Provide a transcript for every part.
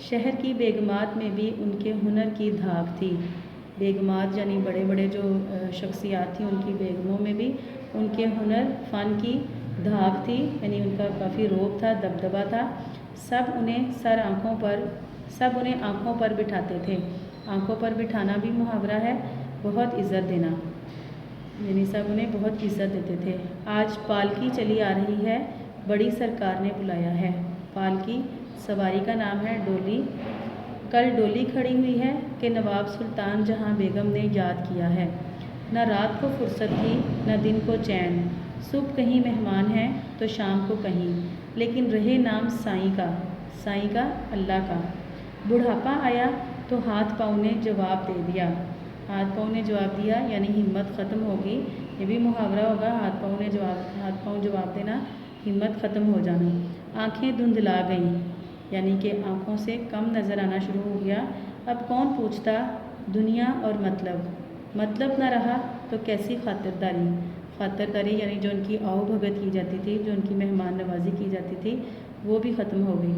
شہر کی بیگمات میں بھی ان کے ہنر کی دھاک تھی۔ بیگمات یعنی بڑے بڑے جو شخصیات تھیں، ان کی بیگموں میں بھی ان کے ہنر فن کی دھاک تھی، یعنی ان کا کافی رعب تھا، دبدبا تھا۔ سب انہیں آنکھوں پر بٹھاتے تھے۔ آنکھوں پر بٹھانا بھی محاورہ ہے، بہت عزت دینا، یعنی سب انہیں بہت عزت دیتے تھے۔ آج پالکی چلی آ رہی ہے، بڑی سرکار نے بلایا ہے۔ پالکی سواری کا نام ہے ڈولی۔ کل ڈولی کھڑی ہوئی ہے کہ نواب سلطان جہاں بیگم نے یاد کیا ہے۔ نہ رات کو فرصت تھی، نہ دن کو چین۔ صبح کہیں مہمان ہیں تو شام کو کہیں، لیکن رہے نام سائیں کا اللہ کا۔ بڑھاپا آیا تو ہاتھ پاؤں نے جواب دے دیا۔ ہاتھ پاؤں نے جواب دیا یعنی ہمت ختم ہوگی، یہ بھی محاورہ ہوگا۔ ہاتھ پاؤں جواب دینا، ہمت ختم ہو جانا۔ آنکھیں دھندلا گئیں، یعنی کہ آنکھوں سے کم نظر آنا شروع ہو گیا۔ اب کون پوچھتا دنیا اور مطلب نہ رہا تو کیسی خاطرداری یعنی جو ان کی آؤ بھگت کی جاتی تھی، جو ان کی مہمان نوازی کی جاتی تھی، وہ بھی ختم ہو گئی۔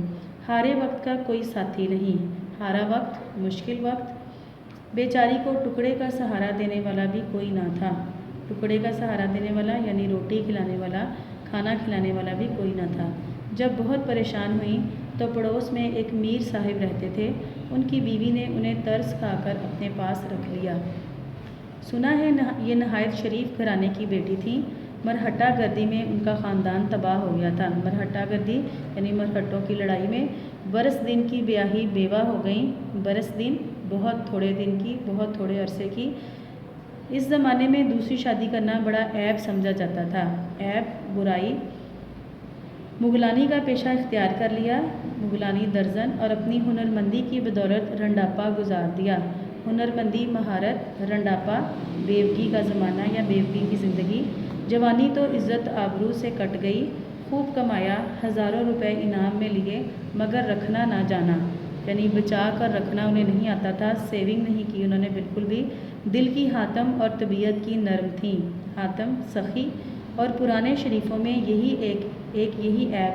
ہارے وقت کا کوئی ساتھی نہیں، ہارا وقت، مشکل وقت، بیچاری کو ٹکڑے کا سہارا دینے والا بھی کوئی نہ تھا۔ ٹکڑے کا سہارا دینے والا یعنی روٹی کھلانے والا، کھانا کھلانے والا بھی کوئی نہ تھا۔ جب بہت پریشان ہوئیں تو پڑوس میں ایک میر صاحب رہتے تھے، ان کی بیوی نے انہیں ترس کھا کر اپنے پاس رکھ لیا۔ سنا ہے یہ نہایت شریف گھرانے کی بیٹی تھیں۔ مرہٹہ گردی میں ان کا خاندان تباہ ہو گیا تھا۔ مرہٹہ گردی یعنی مرہٹوں کی لڑائی میں برس دن کی بیاہی بیوہ ہو گئیں۔ برس دن بہت تھوڑے دن کی، بہت تھوڑے عرصے کی۔ اس زمانے میں دوسری شادی کرنا بڑا عیب سمجھا جاتا تھا، عیب، برائی۔ مغلانی کا پیشہ اختیار کر لیا، مغلانی درزن، اور اپنی ہنرمندی کی بدولت رنڈاپا گزار دیا۔ ہنرمندی، مہارت، رنڈاپا، بیوگی کا زمانہ یا بیوگی کی زندگی۔ جوانی تو عزت آبرو سے کٹ گئی، خوب کمایا، ہزاروں روپے انعام میں لیے، مگر رکھنا نہ جانا، یعنی بچا کر رکھنا انہیں نہیں آتا تھا، سیونگ نہیں کی انہوں نے بالکل بھی۔ دل کی حاتم اور طبیعت کی نرم تھیں، حاتم سخی، اور پرانے شریفوں میں یہی عیب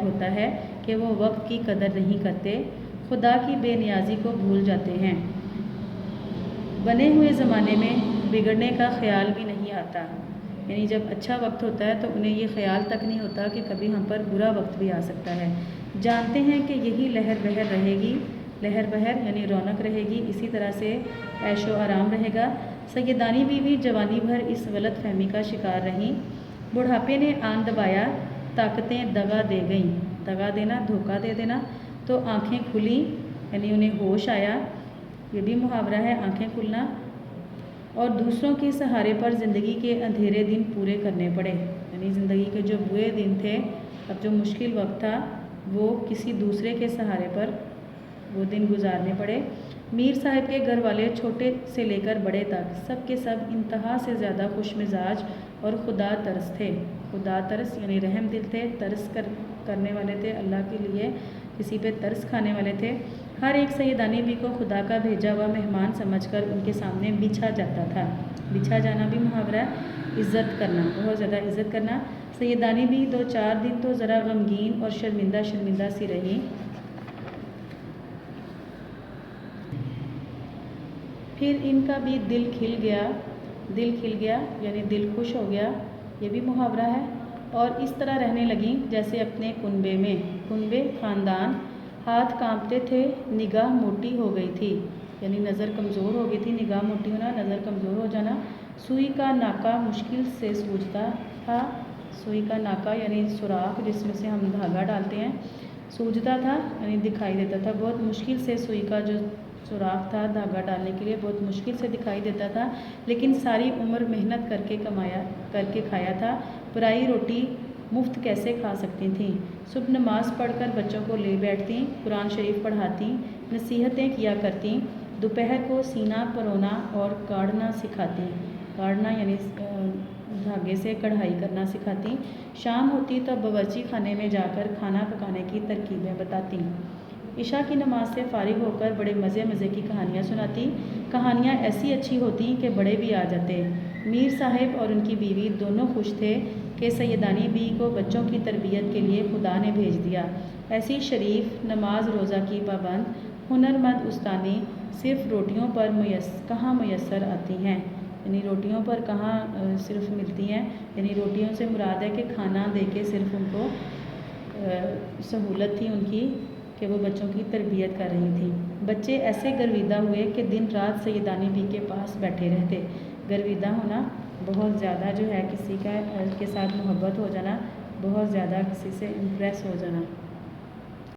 ہوتا ہے کہ وہ وقت کی قدر نہیں کرتے، خدا کی بے نیازی کو بھول جاتے ہیں۔ بنے ہوئے زمانے میں بگڑنے کا خیال بھی نہیں آتا، یعنی جب اچھا وقت ہوتا ہے تو انہیں یہ خیال تک نہیں ہوتا کہ کبھی ہم پر برا وقت بھی آ سکتا ہے۔ جانتے ہیں کہ یہی لہر بہر رہے گی، لہر بہر یعنی رونق رہے گی، اسی طرح سے عیش و آرام رہے گا۔ سیدانی بیوی جوانی بھر اس غلط فہمی کا شکار رہیں۔ بڑھاپے نے آن دبایا، طاقتیں دغا دے گئیں۔ دغا دینا، دھوکہ دے دینا۔ تو آنکھیں کھلیں، یعنی انہیں ہوش آیا، یہ بھی محاورہ ہے، آنکھیں کھلنا، اور دوسروں کے سہارے پر زندگی کے اندھیرے دن پورے کرنے پڑے، یعنی زندگی کے جو برے دن تھے، اب جو مشکل وقت تھا، وہ کسی دوسرے کے سہارے پر وہ دن گزارنے پڑے۔ میر صاحب کے گھر والے چھوٹے سے لے کر بڑے تک سب کے سب انتہا سے زیادہ خوش مزاج اور خدا ترس تھے۔ خدا ترس یعنی رحم دل تھے، ترس کرنے والے تھے، اللہ کے لیے کسی پہ ترس کھانے والے تھے۔ ہر ایک سیدانی بھی کو خدا کا بھیجا ہوا مہمان سمجھ کر ان کے سامنے بچھا جاتا تھا۔ بچھا جانا بھی محاورہ ہے، عزت کرنا، بہت زیادہ عزت کرنا۔ سیدانی بھی 2-4 دن تو ذرا غمگین اور شرمندہ سی رہیں، پھر ان کا بھی دل کھل گیا یعنی دل خوش ہو گیا، یہ بھی محاورہ ہے، اور اس طرح رہنے لگیں جیسے اپنے کنبے میں۔ کنبے، خاندان۔ ہاتھ کانپتے تھے، نگاہ موٹی ہو گئی تھی، یعنی نظر کمزور ہو گئی تھی، نگاہ موٹی ہونا، نظر کمزور ہو جانا۔ سوئی کا ناکا مشکل سے سوجتا تھا۔ سوئی کا ناکا یعنی سوراخ جس میں سے ہم دھاگا ڈالتے ہیں، سوجتا تھا یعنی دکھائی دیتا تھا، بہت مشکل سے سوئی کا جو سوراخ تھا دھاگا ڈالنے کے لیے بہت مشکل سے دکھائی دیتا تھا، لیکن ساری عمر محنت کر کے کھایا تھا۔ پرائی روٹی مفت کیسے کھا سکتی تھیں؟ صبح نماز پڑھ کر بچوں کو لے بیٹھتیں، قرآن شریف پڑھاتیں، نصیحتیں کیا کرتیں، دوپہر کو سینہ پرونا اور کاڑھنا سکھاتیں، کاڑھنا یعنی دھاگے سے کڑھائی کرنا سکھاتیں۔ شام ہوتی تو باورچی خانے میں جا کر کھانا پکانے کی ترکیبیں بتاتیں۔ عشاء کی نماز سے فارغ ہو کر بڑے مزے کی کہانیاں سناتی، کہانیاں ایسی اچھی ہوتیں کہ بڑے بھی آ جاتے۔ میر صاحب اور ان کی بیوی دونوں خوش تھے کہ سیدانی بی کو بچوں کی تربیت کے لیے خدا نے بھیج دیا۔ ایسی شریف، نماز روزہ کی پابند ہنرمند استانی صرف روٹیوں پر کہاں میسر آتی ہیں، یعنی روٹیوں پر کہاں صرف ملتی ہیں، یعنی روٹیوں سے مراد ہے کہ کھانا دے کے صرف ان کو سہولت تھی ان کی کہ وہ بچوں کی تربیت کر رہی تھیں۔ بچے ایسے گرویدہ ہوئے کہ دن رات سیدانی بی کے پاس بیٹھے رہتے۔ گرویدہ ہونا بہت زیادہ جو ہے کسی کے ساتھ محبت ہو جانا، بہت زیادہ کسی سے امپریس ہو جانا۔